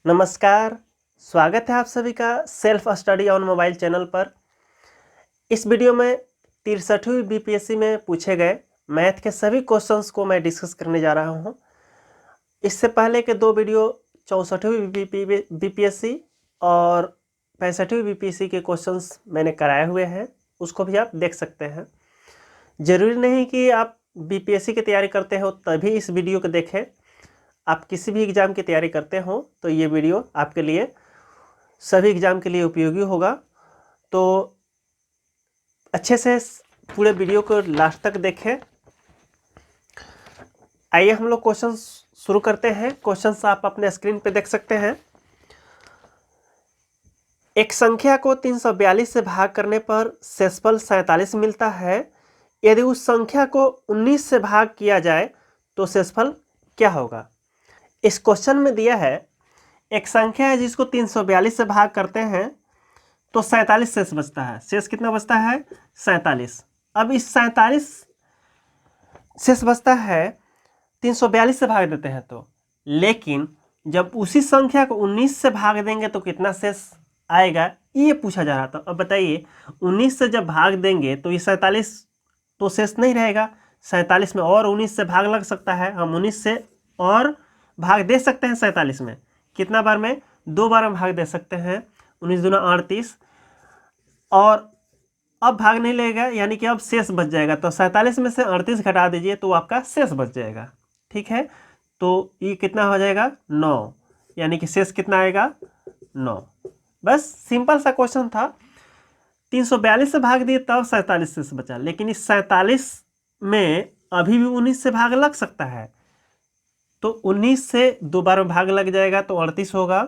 नमस्कार, स्वागत है आप सभी का self study on mobile channel पर। इस वीडियो में 63वीं बीपीएससी में पूछे गए मैथ के सभी क्वेश्चंस को मैं डिस्कस करने जा रहा हूं। इससे पहले के दो वीडियो 64वीं बीपीएससी और 65वीं बीपीएससी के क्वेश्चंस मैंने कराए हुए हैं, उसको भी आप देख सकते हैं। ज़रूरी नहीं कि आप बीपीएससी की तैयारी करते हो तभी इस वीडियो को देखें। आप किसी भी एग्ज़ाम की तैयारी करते हो तो ये वीडियो आपके लिए सभी एग्ज़ाम के लिए उपयोगी होगा। तो अच्छे से पूरे वीडियो को लास्ट तक देखें। आइए हम लोग क्वेश्चन शुरू करते हैं। क्वेश्चंस आप अपने स्क्रीन पे देख सकते हैं। एक संख्या को 342 से भाग करने पर शेषफल 47 मिलता है। यदि उस संख्या को 19 से भाग किया जाए तो शेषफल क्या होगा। इस क्वेश्चन में दिया है एक संख्या है जिसको 342 से भाग करते हैं तो 47 शेष बचता है। शेष कितना बचता है? 47। अब इस 47 शेष बचता है, 342 से भाग देते हैं तो, लेकिन जब उसी संख्या को 19 से भाग देंगे तो कितना शेष आएगा, ये पूछा जा रहा था। अब बताइए, 19 से जब भाग देंगे तो ये 47 तो शेष नहीं रहेगा। 47 में और 19 से भाग लग सकता है, हम 19 से और भाग दे सकते हैं 47 में। कितना बार में? 2 बार में भाग दे सकते हैं। 19 दूना 38, और अब भाग नहीं लगेगा, यानी कि अब शेष बच जाएगा। तो 47 में से 38 घटा दीजिए तो आपका शेष बच जाएगा। ठीक है, तो ये कितना हो जाएगा? 9, यानी कि शेष कितना आएगा? 9। बस सिंपल सा क्वेश्चन था। 342 से भाग दिए तब 47 शेष बचा, लेकिन इस 47 में अभी भी 19 से भाग लग सकता है, तो 19 से 2 बार में भाग लग जाएगा तो 38 होगा।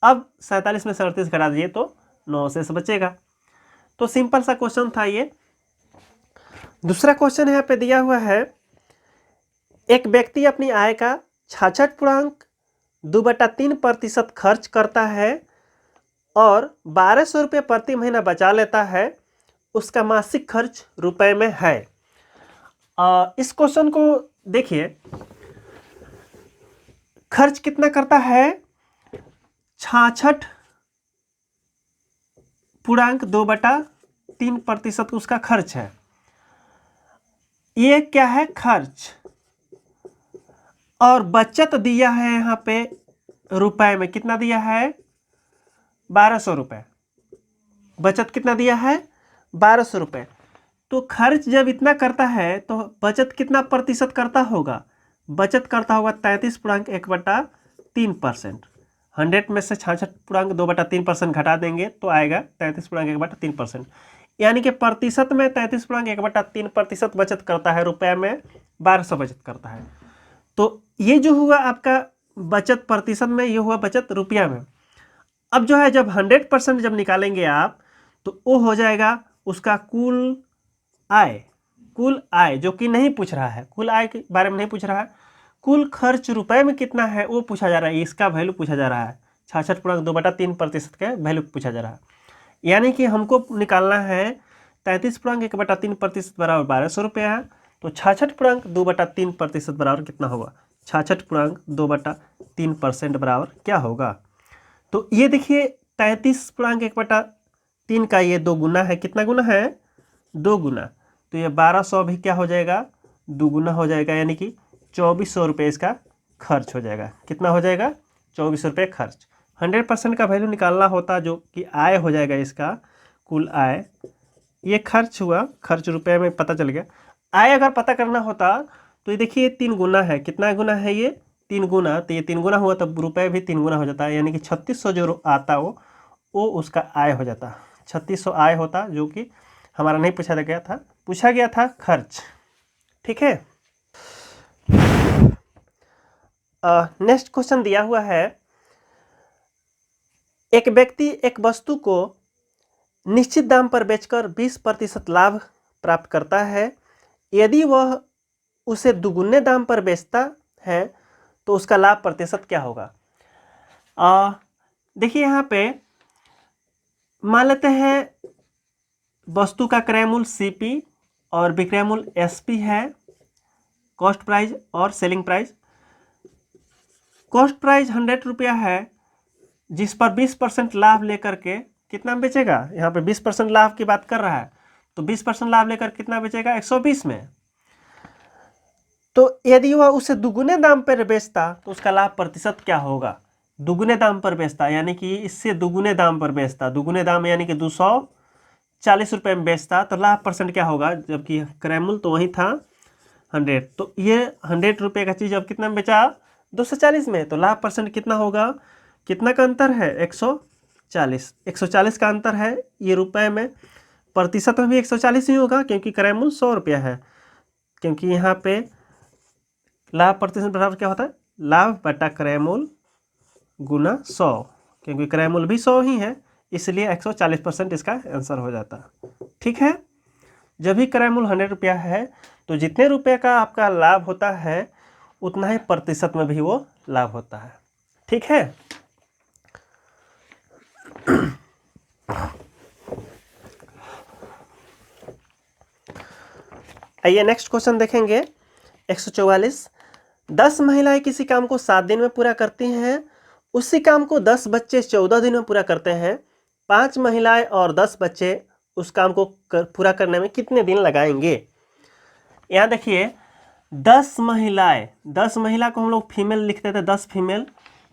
अब 47 में से 38 घटा दीजिए तो 9 शेष बचेगा। तो सिंपल सा क्वेश्चन था ये। दूसरा क्वेश्चन यहाँ पे दिया हुआ है, एक व्यक्ति अपनी आय का 66.2/3% खर्च करता है और 1200 रुपये प्रति महीना बचा लेता है। उसका मासिक खर्च रुपए में है। इस क्वेश्चन को देखिए, खर्च कितना करता है? 66.2/3% उसका खर्च है। ये क्या है? खर्च। और बचत दिया है यहाँ पे रुपए में, कितना दिया है? 1200 रुपये। बचत कितना दिया है? 1200 रुपये। तो खर्च जब इतना करता है तो बचत कितना प्रतिशत करता होगा? बचत करता होगा 33.1/3%। 100 में से 66.2/3% घटा देंगे तो आएगा 33.1/3%, यानी कि प्रतिशत में 33.1/3% बचत करता है। रुपये में 1200 बचत करता है। तो ये जो हुआ आपका बचत प्रतिशत में, ये हुआ बचत रुपया में। अब जो है, जब 100% जब निकालेंगे आप तो वो हो जाएगा उसका कुल आय। कुल आय जो कि नहीं पूछ रहा है, कुल आय के बारे में नहीं पूछ रहा है। कुल खर्च रुपए में कितना है वो पूछा जा रहा है, इसका वैल्यू पूछा जा रहा है। 66.2/3% का वैल्यू पूछा जा रहा है, यानी कि हमको निकालना है 33.1/3% बराबर 1200 रुपया है। तो 66.2/3% बराबर कितना होगा? 66.2/3% बराबर क्या होगा? तो ये देखिए, 33.1/3 का ये 2 गुना है। कितना गुना है? 2 गुना। तो ये 1200 भी क्या हो जाएगा? 2 गुना हो जाएगा, यानी कि 2400 रुपये इसका खर्च हो जाएगा। कितना हो जाएगा? 2400 रुपये खर्च। 100% का वैल्यू निकालना होता, जो कि आय हो जाएगा इसका कुल आय। ये खर्च हुआ, खर्च रुपए में पता चल गया। आय अगर पता करना होता तो ये देखिए 3 गुना है। कितना गुना है ये? 3 गुना। तो ये 3 गुना हुआ तब रुपए भी 3 गुना हो जाता है, यानी कि 3600 जो आता वो उसका आय हो जाता। 3600 आय होता, जो कि हमारा नहीं पूछा गया था, पूछा गया था खर्च। ठीक है, नेक्स्ट क्वेश्चन दिया हुआ है, एक व्यक्ति एक वस्तु को निश्चित दाम पर बेचकर 20% लाभ प्राप्त करता है। यदि वह उसे दुगुने दाम पर बेचता है तो उसका लाभ प्रतिशत क्या होगा? देखिए, यहाँ पे मान लेते हैं वस्तु का क्रय मूल्य CP और विक्रय मूल्य SP है, कॉस्ट प्राइस और सेलिंग प्राइस। कॉस्ट प्राइस 100 रुपया है जिस पर 20% लाभ लेकर के कितना बेचेगा, यहाँ पे 20% लाभ की बात कर रहा है, तो 20% लाभ लेकर कितना बेचेगा, 120 में। तो यदि वह उसे दुगुने दाम पर बेचता तो उसका लाभ प्रतिशत क्या होगा। दुगुने दाम पर बेचता यानी कि इससे दुगुने दाम पर बेचता, दुगुने दाम यानी कि 240 रुपये में बेचता, तो लाभ परसेंट क्या होगा, जबकि क्रय मूल्य तो वही था 100, तो ये 100 रुपये का चीज़ अब कितना में बेचा, 240 में, तो लाभ परसेंट कितना होगा, कितना का अंतर है, 140, 140 का अंतर है ये रुपए में। प्रतिशत में भी 140 ही होगा क्योंकि क्रय मूल्य 100 रुपया है, क्योंकि यहाँ पे लाभ प्रतिशत बराबर क्या होता है, लाभ बटा क्रय मूल्य गुना 100, क्योंकि क्रय मूल्य भी 100 ही है, इसलिए 140% इसका आंसर हो जाता। ठीक है, जब भी क्रय मूल्य 100 रुपया है तो जितने रुपये का आपका लाभ होता है उतना ही प्रतिशत में भी वो लाभ होता है। ठीक है, आइए नेक्स्ट क्वेश्चन देखेंगे। 144, 10 महिलाएं किसी काम को 7 दिन में पूरा करती हैं, उसी काम को 10 बच्चे 14 दिन में पूरा करते हैं। 5 महिलाएं और 10 बच्चे उस काम को पूरा करने में कितने दिन लगाएंगे। यहाँ देखिए 10 महिलाएं, 10 महिला को हम लोग फीमेल लिखते थे, 10 फीमेल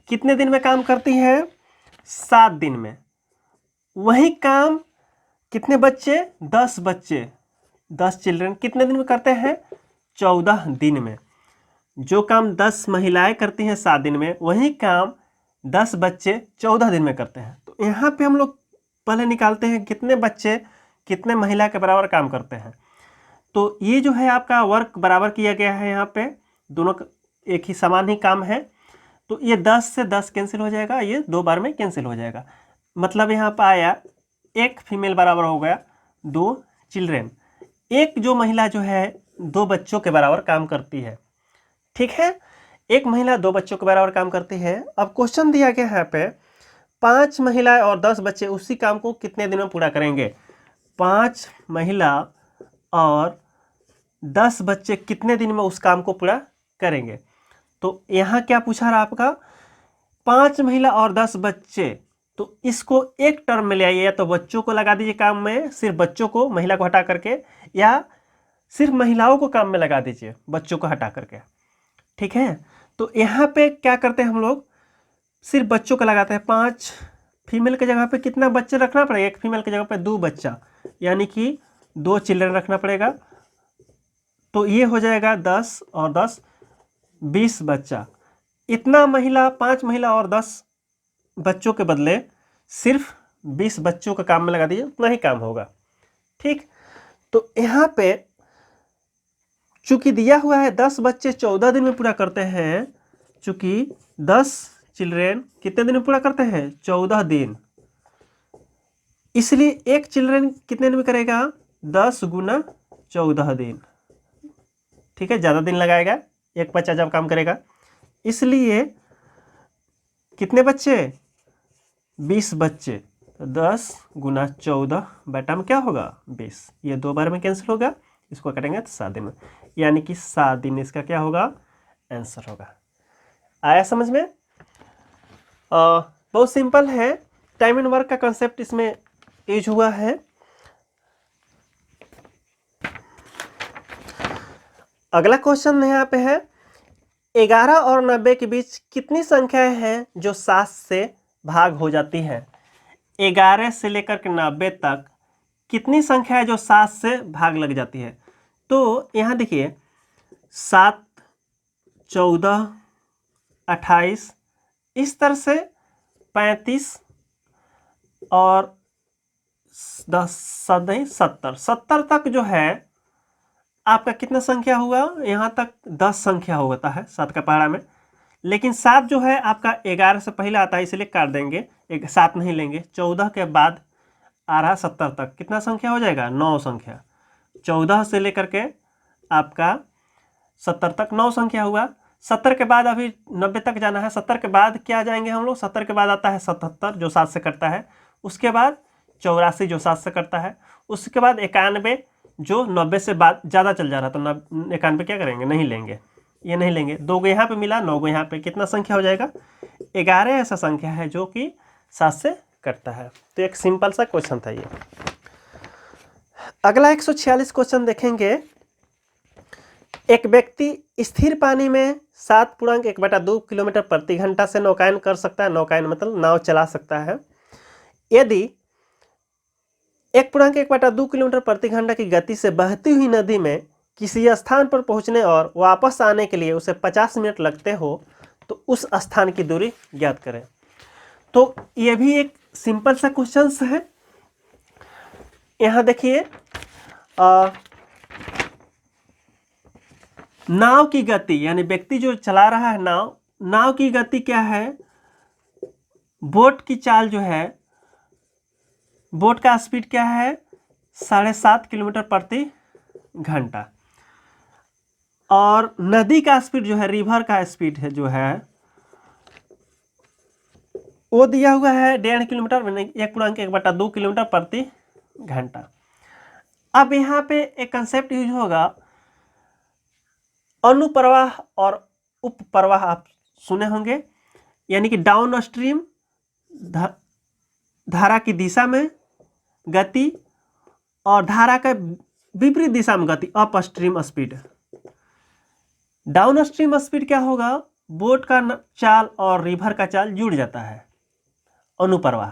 कितने दिन में काम करती हैं, 7 दिन में। वही काम कितने बच्चे, 10 बच्चे, 10 चिल्ड्रन कितने दिन में करते हैं, 14 दिन में। जो काम 10 महिलाएं करती हैं 7 दिन में, वही काम 10 बच्चे 14 दिन में करते हैं। तो यहाँ पे हम लोग पहले निकालते हैं कितने बच्चे कितने महिला के बराबर काम करते हैं। तो ये जो है आपका वर्क बराबर किया गया है, यहाँ पे दोनों एक ही समान ही काम है, तो ये 10 से 10 कैंसिल हो जाएगा, ये 2 बार में कैंसिल हो जाएगा। मतलब यहाँ पर आया एक फीमेल बराबर हो गया 2 चिल्ड्रेन, एक जो महिला जो है 2 बच्चों के बराबर काम करती है। ठीक है, एक महिला 2 बच्चों के बराबर काम करती है। अब क्वेश्चन दिया गया है यहाँ पे 5 महिलाएं और 10 बच्चे उसी काम को कितने दिन में पूरा करेंगे। 5 महिला और 10 बच्चे कितने दिन में उस काम को पूरा करेंगे। तो यहाँ क्या पूछा रहा आपका, 5 महिला और 10 बच्चे, तो इसको एक टर्म में ले आइए, या तो बच्चों को लगा दीजिए काम में, सिर्फ बच्चों को, महिला को हटा करके, या सिर्फ महिलाओं को काम में लगा दीजिए बच्चों को हटा करके। ठीक है, तो यहाँ पे क्या करते हैं हम लोग, सिर्फ बच्चों को लगाते हैं। 5 फीमेल के जगह पे कितना बच्चे रखना पड़ेगा, एक फीमेल की जगह पे 2 बच्चा, यानी कि 2 चिल्ड्रन रखना पड़ेगा। तो ये हो जाएगा 10 और 10 20 बच्चा। इतना महिला 5 महिला और 10 बच्चों के बदले सिर्फ 20 बच्चों का काम में लगा दीजिए, उतना ही काम होगा। ठीक, तो यहाँ पे चूंकि दिया हुआ है 10 बच्चे 14 दिन में पूरा करते हैं, चूंकि 10 चिल्ड्रेन कितने दिन में पूरा करते हैं, 14 दिन, इसलिए एक चिल्ड्रेन कितने दिन में करेगा, 10 गुना 14 दिन। ठीक है, ज़्यादा दिन लगाएगा एक बच्चा जब काम करेगा, इसलिए कितने बच्चे, 20 बच्चे, 10 गुना 14 बटा में क्या होगा 20, ये 2 बार में कैंसिल होगा, इसको करेंगे तो 7 दिन में, यानी कि 7 दिन इसका क्या होगा, आंसर होगा। आया समझ में। बहुत सिंपल है, टाइम एंड वर्क का कंसेप्ट इसमें यूज हुआ है। अगला क्वेश्चन यहाँ पे है 11 और 90 के बीच कितनी संख्याएं हैं जो 7 से भाग हो जाती है। 11 से लेकर के 90 तक कितनी संख्या है जो 7 से भाग लग जाती है। तो यहाँ देखिए 7, 14, 28, इस तरह से 35 और 10 70 तक जो है आपका कितना संख्या हुआ, यहाँ तक 10 संख्या होता है 7 का पहाड़ा में। लेकिन 7 जो है आपका 11 से पहले आता है, इसलिए काट देंगे, 7 नहीं लेंगे। 14 के बाद आ रहा 70 तक, कितना संख्या हो जाएगा, 9 संख्या। 14 से लेकर के आपका 70 तक 9 संख्या हुआ। 70 के बाद अभी 90 तक जाना है। 70 के बाद क्या जाएंगे हम लोग, 70 के बाद आता है 77 जो 7 से कटता है, उसके बाद 84 जो 7 से कटता है, उसके बाद 91 जो 90 से बाद ज़्यादा चल जा रहा, तो 91 क्या करेंगे, नहीं लेंगे, ये नहीं लेंगे। 2 गो यहाँ पे मिला, 9 गो यहाँ पे, कितना संख्या हो जाएगा, 11 ऐसा संख्या है जो कि 7 से कटता है। तो एक सिंपल सा क्वेश्चन था ये। अगला 146 क्वेश्चन देखेंगे। एक व्यक्ति स्थिर पानी में 7.1/2 किलोमीटर प्रति घंटा से नौकायन कर सकता है। नौकायन मतलब नाव चला सकता है। यदि 1.1/2 किलोमीटर प्रति घंटा की गति से बहती हुई नदी में किसी स्थान पर पहुंचने और वापस आने के लिए उसे 50 मिनट लगते हो तो उस स्थान की दूरी ज्ञात करें। तो ये भी एक सिंपल सा क्वेश्चन है। यहाँ देखिए, नाव की गति यानी व्यक्ति जो चला रहा है नाव की गति क्या है? बोट की चाल जो है, बोट का स्पीड क्या है? 7.5 किलोमीटर प्रति घंटा। और नदी का स्पीड जो है, रिवर का स्पीड है जो है वो दिया हुआ है 1.5 किलोमीटर, 1.1/2 किलोमीटर प्रति घंटा। अब यहाँ पे एक कंसेप्ट यूज होगा, अनुप्रवाह और उपप्रवाह आप सुने होंगे, यानी कि डाउन स्ट्रीम धारा की दिशा में गति और धारा का विपरीत दिशा में गति, up stream speed. Down stream speed क्या होगा? बोट का चाल और रिवर का चाल जुड़ जाता है, अनुप्रवाह।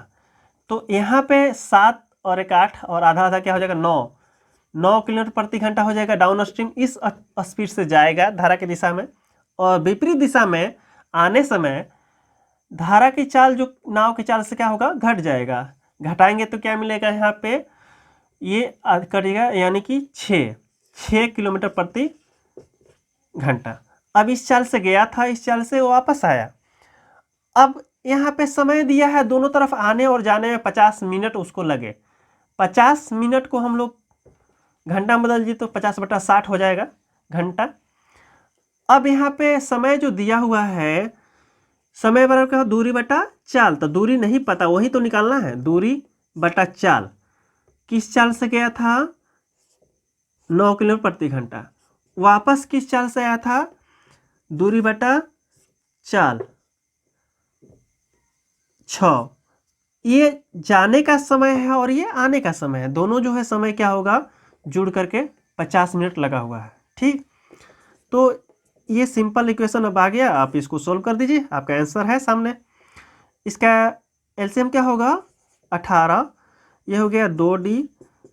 तो यहाँ पे 7 और 1 8 और आधा आधा क्या हो जाएगा? 9 किलोमीटर प्रति घंटा हो जाएगा। डाउन स्ट्रीम इस स्पीड से जाएगा धारा की दिशा में, और विपरीत दिशा में आने समय धारा की चाल जो नाव की चाल से क्या होगा? घट जाएगा। घटाएंगे तो क्या मिलेगा? यहाँ पे ये कटेगा, यानी कि 6 किलोमीटर प्रति घंटा। अब इस चाल से गया था, इस चाल से वापस आया। अब यहाँ पे समय दिया है दोनों तरफ आने और जाने में 50 मिनट उसको लगे। 50 मिनट को हम लोग घंटा में बदल दीजिए तो 50/60 हो जाएगा घंटा। अब यहाँ पे समय जो दिया हुआ है, समय बराबर क्या? दूरी बटा चाल। तो दूरी नहीं पता, वही तो निकालना है, दूरी बटा चाल। किस चाल से गया था? 9 किलोमीटर प्रति घंटा। वापस किस चाल से आया था? दूरी बटा चाल 6। ये जाने का समय है और ये आने का समय है, दोनों जो है समय क्या होगा? जुड़ करके 50 मिनट लगा हुआ है। ठीक, तो ये सिंपल इक्वेशन अब आ गया, आप इसको सोल्व कर दीजिए, आपका आंसर है सामने। इसका एलसीएम क्या होगा? 18, ये हो गया 2D,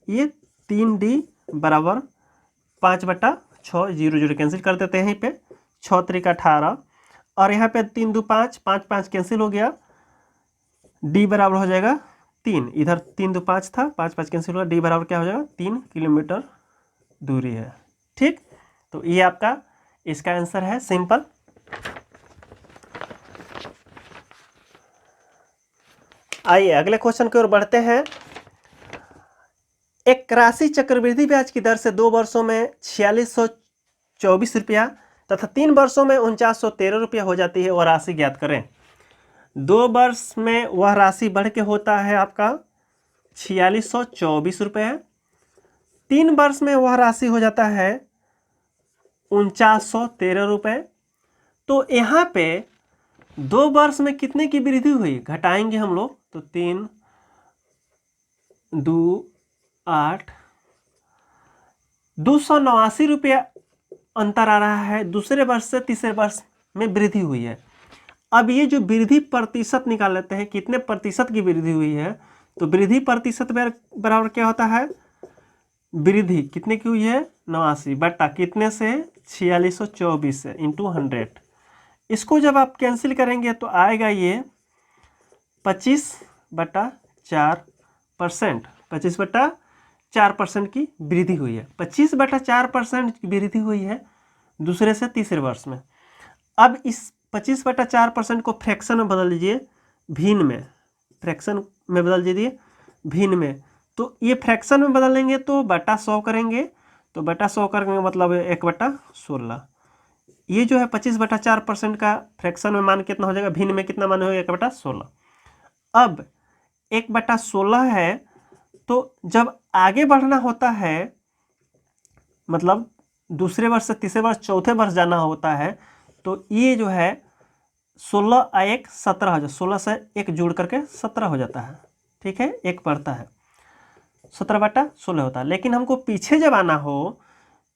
ये 3D बराबर 5/6। 0 0 कैंसिल कर देते हैं यहीं पे, 6 3 18, और यहाँ पे 3 2 5, 5 5 कैंसिल हो गया, D बराबर हो जाएगा 3। इधर 3 2 5 था, 5 5 कैंसिल हुआ, D बराबर क्या हो जाएगा? 3 किलोमीटर दूरी है। ठीक, तो ये आपका इसका आंसर है, सिंपल। आइए अगले क्वेश्चन की ओर बढ़ते हैं। एक राशि चक्रवृद्धि ब्याज की दर से 2 वर्षों में 4624 रुपया तथा 3 वर्षों में 4913 रुपया हो जाती है, वह राशि ज्ञात करें। 2 वर्ष में वह राशि बढ़ के होता है आपका 4624 रुपये। 3 वर्ष में वह राशि हो जाता है 4913 रुपये। तो यहाँ पे 2 वर्ष में कितने की वृद्धि हुई? घटाएंगे हम लोग तो 3 2 8, 289 रुपया अंतर आ रहा है। दूसरे वर्ष से तीसरे वर्ष में वृद्धि हुई है। अब ये जो वृद्धि प्रतिशत निकाल लेते हैं, कितने प्रतिशत की वृद्धि हुई है? तो वृद्धि प्रतिशत बराबर क्या होता है? वृद्धि कितने की हुई है? 89 बटा कितने से? 4624 से इंटू 100। इसको जब आप कैंसिल करेंगे तो आएगा ये 25/4%। 25/4% की वृद्धि हुई है। 25/4% की वृद्धि हुई है दूसरे से तीसरे वर्ष में। अब इस 25/4% को फ्रैक्शन में बदल लीजिए, भिन्न में, फ्रैक्शन में बदल दीजिए भिन्न में। तो ये फ्रैक्शन में बदलेंगे तो बटा 100 करेंगे, तो बटा 100 करेंगे मतलब 1/16। ये जो है 25/4% का फ्रैक्शन में मान कितना हो जाएगा? भिन्न में कितना मान होगा? 1/16। अब 1/16 है, तो जब आगे बढ़ना होता है, मतलब दूसरे वर्ष से तीसरे वर्ष चौथे वर्ष जाना होता है, तो ये जो है 16 आ 1 17 हो जाए, 16 से 1 जोड़ करके 17 हो जाता है, ठीक है, 1 बढ़ता है, 17/16 होता है। लेकिन हमको पीछे जब आना हो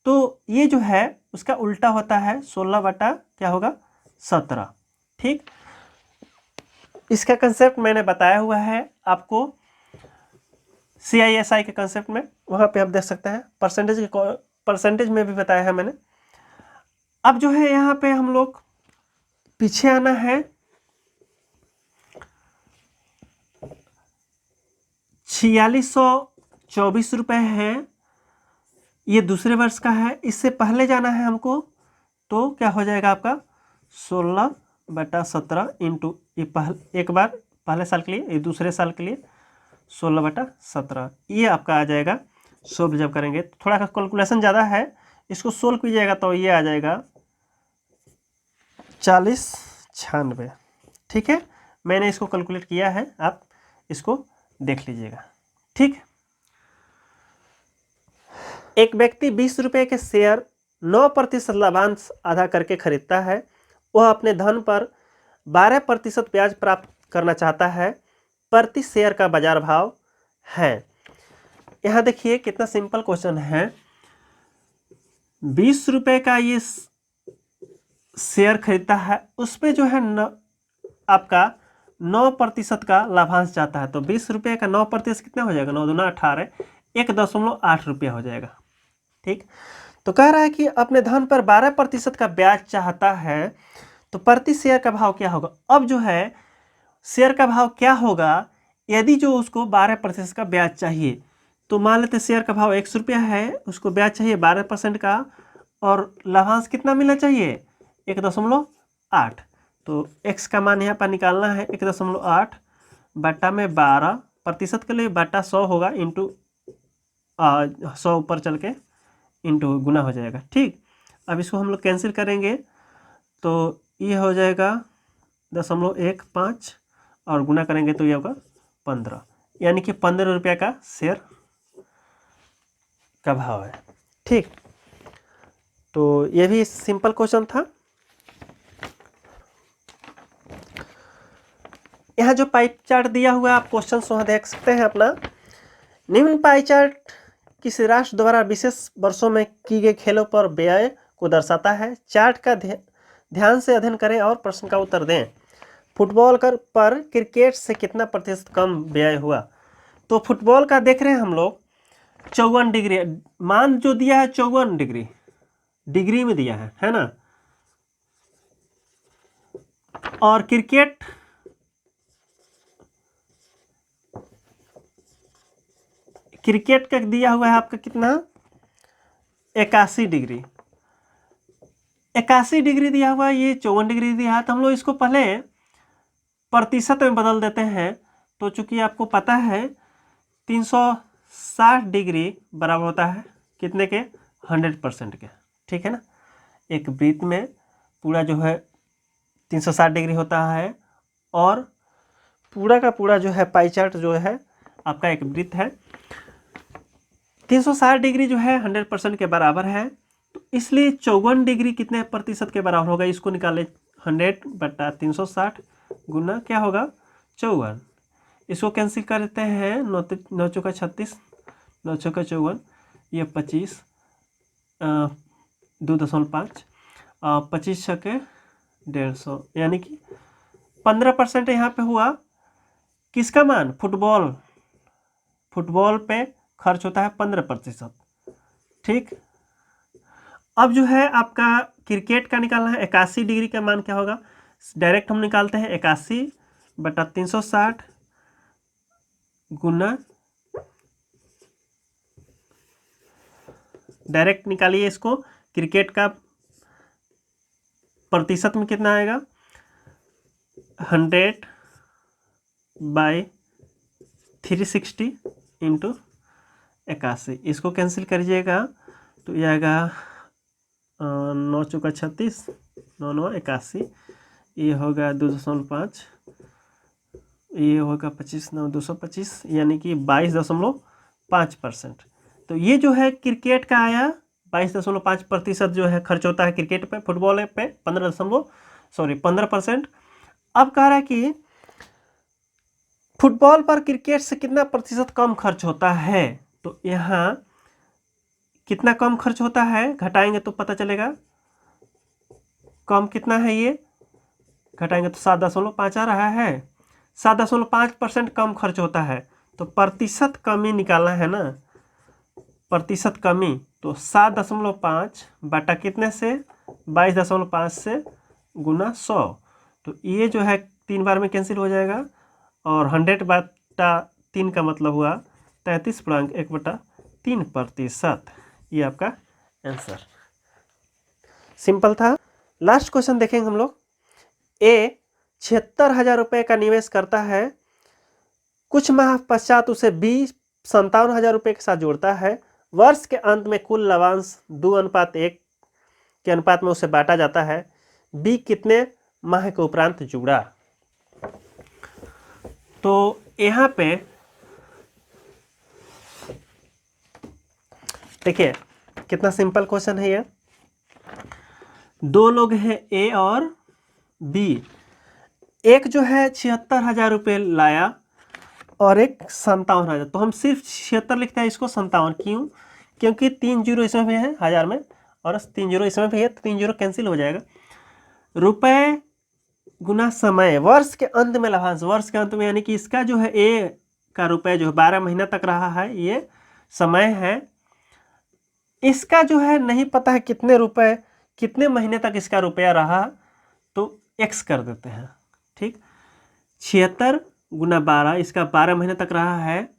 तो ये जो है उसका उल्टा होता है, 16 बटा क्या होगा 17, ठीक। इसका कंसेप्ट मैंने बताया हुआ है आपको CISI के कंसेप्ट में, वहाँ पे आप देख सकते हैं, परसेंटेज में भी बताया है मैंने। अब जो है यहाँ पे हम लोग पीछे आना है, 4624 रुपये है, ये दूसरे वर्ष का है। इससे पहले जाना है हमको तो क्या हो जाएगा आपका 16/17 इंटू ये एक बार पहले साल के लिए, ये दूसरे साल के लिए 16/17, ये आपका आ जाएगा। सोल्व जब करेंगे तो थोड़ा सा कैलकुलेशन ज़्यादा है, इसको सोल्व कीजिएगा तो ये आ जाएगा 4096, ठीक है। मैंने इसको कैलकुलेट किया है, आप इसको देख लीजिएगा, ठीक। एक व्यक्ति 20 रुपये के शेयर 9% लाभांश आधा करके खरीदता है। वह अपने धन पर 12% ब्याज प्राप्त करना चाहता है। प्रति शेयर का बाजार भाव है। यहाँ देखिए कितना सिंपल क्वेश्चन है। 20 रुपये का ये शेयर खरीदता है, उस पर जो है आपका 9% का लाभांश जाता है। तो 20 रुपये का 9% कितना हो जाएगा, 9 दूना 18, 1.8 रुपया हो जाएगा, ठीक। तो कह रहा है कि अपने धन पर 12% का ब्याज चाहता है, तो प्रति शेयर का भाव क्या होगा। अब जो है शेयर का भाव क्या होगा, यदि जो उसको 12% का ब्याज चाहिए, तो मान लेते शेयर का भाव 100 रुपया है, उसको ब्याज चाहिए 12% का, और लाभांश कितना मिलना चाहिए 1.8। तो x का मान यहाँ पर निकालना है 1.8 बटा में 12% के लिए बटा 100 होगा, इंटू 100 ऊपर चल के इंटू गुना हो जाएगा, ठीक। अब इसको हम लोग कैंसिल करेंगे तो ये हो जाएगा 0.15 और गुना करेंगे तो ये होगा 15, यानी कि 15 रुपये का शेयर का भाव है, ठीक। तो ये भी सिंपल क्वेश्चन था। यहाँ जो पाई चार्ट दिया हुआ है आप क्वेश्चन वहाँ देख सकते हैं अपना। निम्न पाई चार्ट किसी राष्ट्र द्वारा विशेष वर्षों में की गए खेलों पर व्यय को दर्शाता है। चार्ट का ध्यान से अध्ययन करें और प्रश्न का उत्तर दें। फुटबॉल पर क्रिकेट से कितना प्रतिशत कम व्यय हुआ। तो फुटबॉल का देख रहे हैं हम लोग 54 डिग्री मान जो दिया है, 54 डिग्री में दिया है ना। और क्रिकेट का दिया हुआ है आपका कितना 81 डिग्री, 81 डिग्री दिया हुआ है, ये 54 डिग्री दिया है। तो हम लोग इसको पहले प्रतिशत में बदल देते हैं। तो चूंकि आपको पता है 360 डिग्री बराबर होता है कितने के 100% के, ठीक है ना। एक वृत्त में पूरा जो है 360 डिग्री होता है, और पूरा का पूरा जो है पाई चार्ट जो है आपका एक वृत्त है। 360 डिग्री जो है 100% के बराबर है, तो इसलिए 54 डिग्री कितने प्रतिशत के बराबर होगा, इसको निकाले 100/360 गुना क्या होगा 54। इसको कैंसिल कर देते हैं, 9 चौका 36, 9 चौका 54, ये 25, 2.5, 25 छके 150, यानी कि 15% यहाँ पे हुआ। किसका मान, फुटबॉल पे खर्च होता है 15%, ठीक। अब जो है आपका क्रिकेट का निकालना है। 81 डिग्री का मान क्या होगा, डायरेक्ट हम निकालते हैं 81/360 गुना, डायरेक्ट निकालिए इसको। क्रिकेट का प्रतिशत में कितना आएगा 100/360 इंटू 81, इसको कैंसिल करिएगा तो ये आएगा 9 चौका 36, 9 9 81, ये होगा 2.5, ये होगा 25 9 225, यानी कि 22.5%। तो ये जो है क्रिकेट का आया 22.5% जो है खर्च होता है क्रिकेट पे, फुटबॉल पे 15%। अब कह रहा है कि फुटबॉल पर क्रिकेट से कितना प्रतिशत कम खर्च होता है। तो यहाँ कितना कम खर्च होता है घटाएंगे तो पता चलेगा। कम कितना है, ये घटाएंगे तो 7.5 आ रहा है। 7.5% कम खर्च होता है। तो प्रतिशत कमी निकालना है ना, प्रतिशत कमी। तो 7.5 बटा कितने से, 22.5 से गुना 100। तो ये जो है 3 बार में कैंसिल हो जाएगा, और 100/3 का मतलब हुआ 33.1/3%। ये आपका आंसर। सिंपल था। लास्ट क्वेश्चन देखेंगे हम लोग। ए 76,000 रुपये का निवेश करता है, कुछ माह पश्चात उसे बी 57,000 रुपये के साथ जोड़ता है। वर्ष के अंत में कुल लाभांश 2:1 के अनुपात में उसे बांटा जाता है। बी कितने माह के उपरांत जुड़ा। तो यहाँ पे देखिए कितना सिंपल क्वेश्चन है ये। दो लोग हैं ए और बी। एक जो है 76,000 रुपये लाया और एक 57,000। तो हम सिर्फ 76 लिखते हैं, इसको 57 क्यों, क्योंकि 3 जीरो इसमें भी है 1000 में, और 3 जीरो इसमें भी है, तो 3 जीरो कैंसिल हो जाएगा। रुपए गुना समय, वर्ष के अंत में लाभांश, वर्ष के अंत में यानी कि इसका जो है ए का रुपए जो है 12 महीना तक रहा है, ये समय है। इसका जो है नहीं पता है कितने रुपए कितने महीने तक इसका रुपया रहा, तो एक्स कर देते हैं। ठीक, 76 गुना 12, इसका 12 महीने तक रहा है,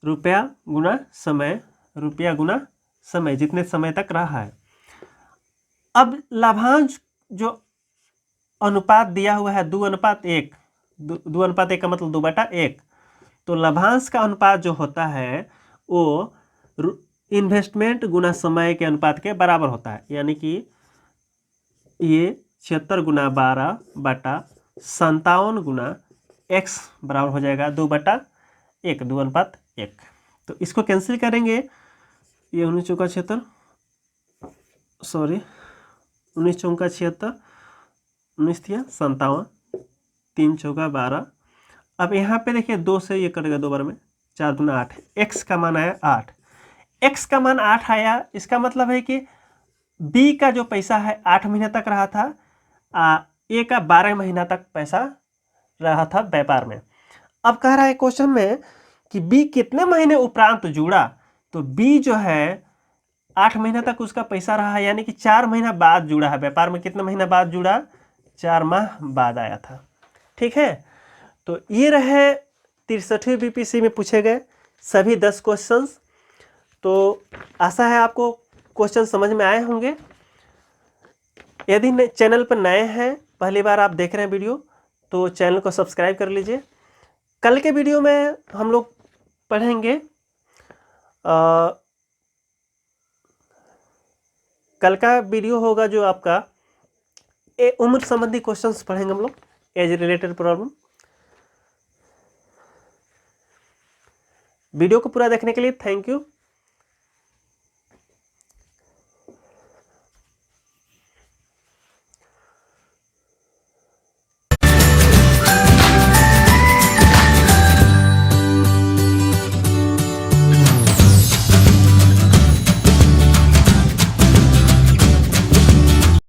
रुपया गुना समय, रुपया गुना समय, जितने समय तक रहा है। अब लाभांश जो अनुपात दिया हुआ है 2:1, 2:1 का मतलब 2/1। तो लाभांश का अनुपात जो होता है वो इन्वेस्टमेंट गुना समय के अनुपात के बराबर होता है। यानी कि ये 76 गुना 12 बटा 57 गुना x बराबर हो जाएगा 2/1, 2:1। तो इसको कैंसिल करेंगे, ये 19 चौका 76, सॉरी 19 चौका 76, 19 दिया 57, 3 चौका 12। अब यहाँ पे देखिए 2 से ये कटेगा 2 बार में, 4 दूना 8। x का मान आया 8, x का मान 8 आया। इसका मतलब है कि b का जो पैसा है 8 महीने तक रहा था, a का 12 महीना तक पैसा रहा था व्यापार में। अब कह रहा है क्वेश्चन में कि b कितने महीने उपरांत जुड़ा। तो b जो है 8 महीना तक उसका पैसा रहा है, यानी कि 4 महीना बाद जुड़ा है व्यापार में। कितने महीना बाद जुड़ा, 4 माह बाद आया था। ठीक है, तो ये रहे 63वीं बीपीसी में पूछे गए सभी 10 क्वेश्चंस। तो आशा है आपको क्वेश्चन समझ में आए होंगे। यदि चैनल पर नए हैं, पहली बार आप देख रहे हैं वीडियो, तो चैनल को सब्सक्राइब कर लीजिए। कल के वीडियो में हम लोग पढ़ेंगे कल का वीडियो होगा जो आपका उम्र संबंधी क्वेश्चंस पढ़ेंगे हम लोग, एज रिलेटेड प्रॉब्लम। वीडियो को पूरा देखने के लिए थैंक यू।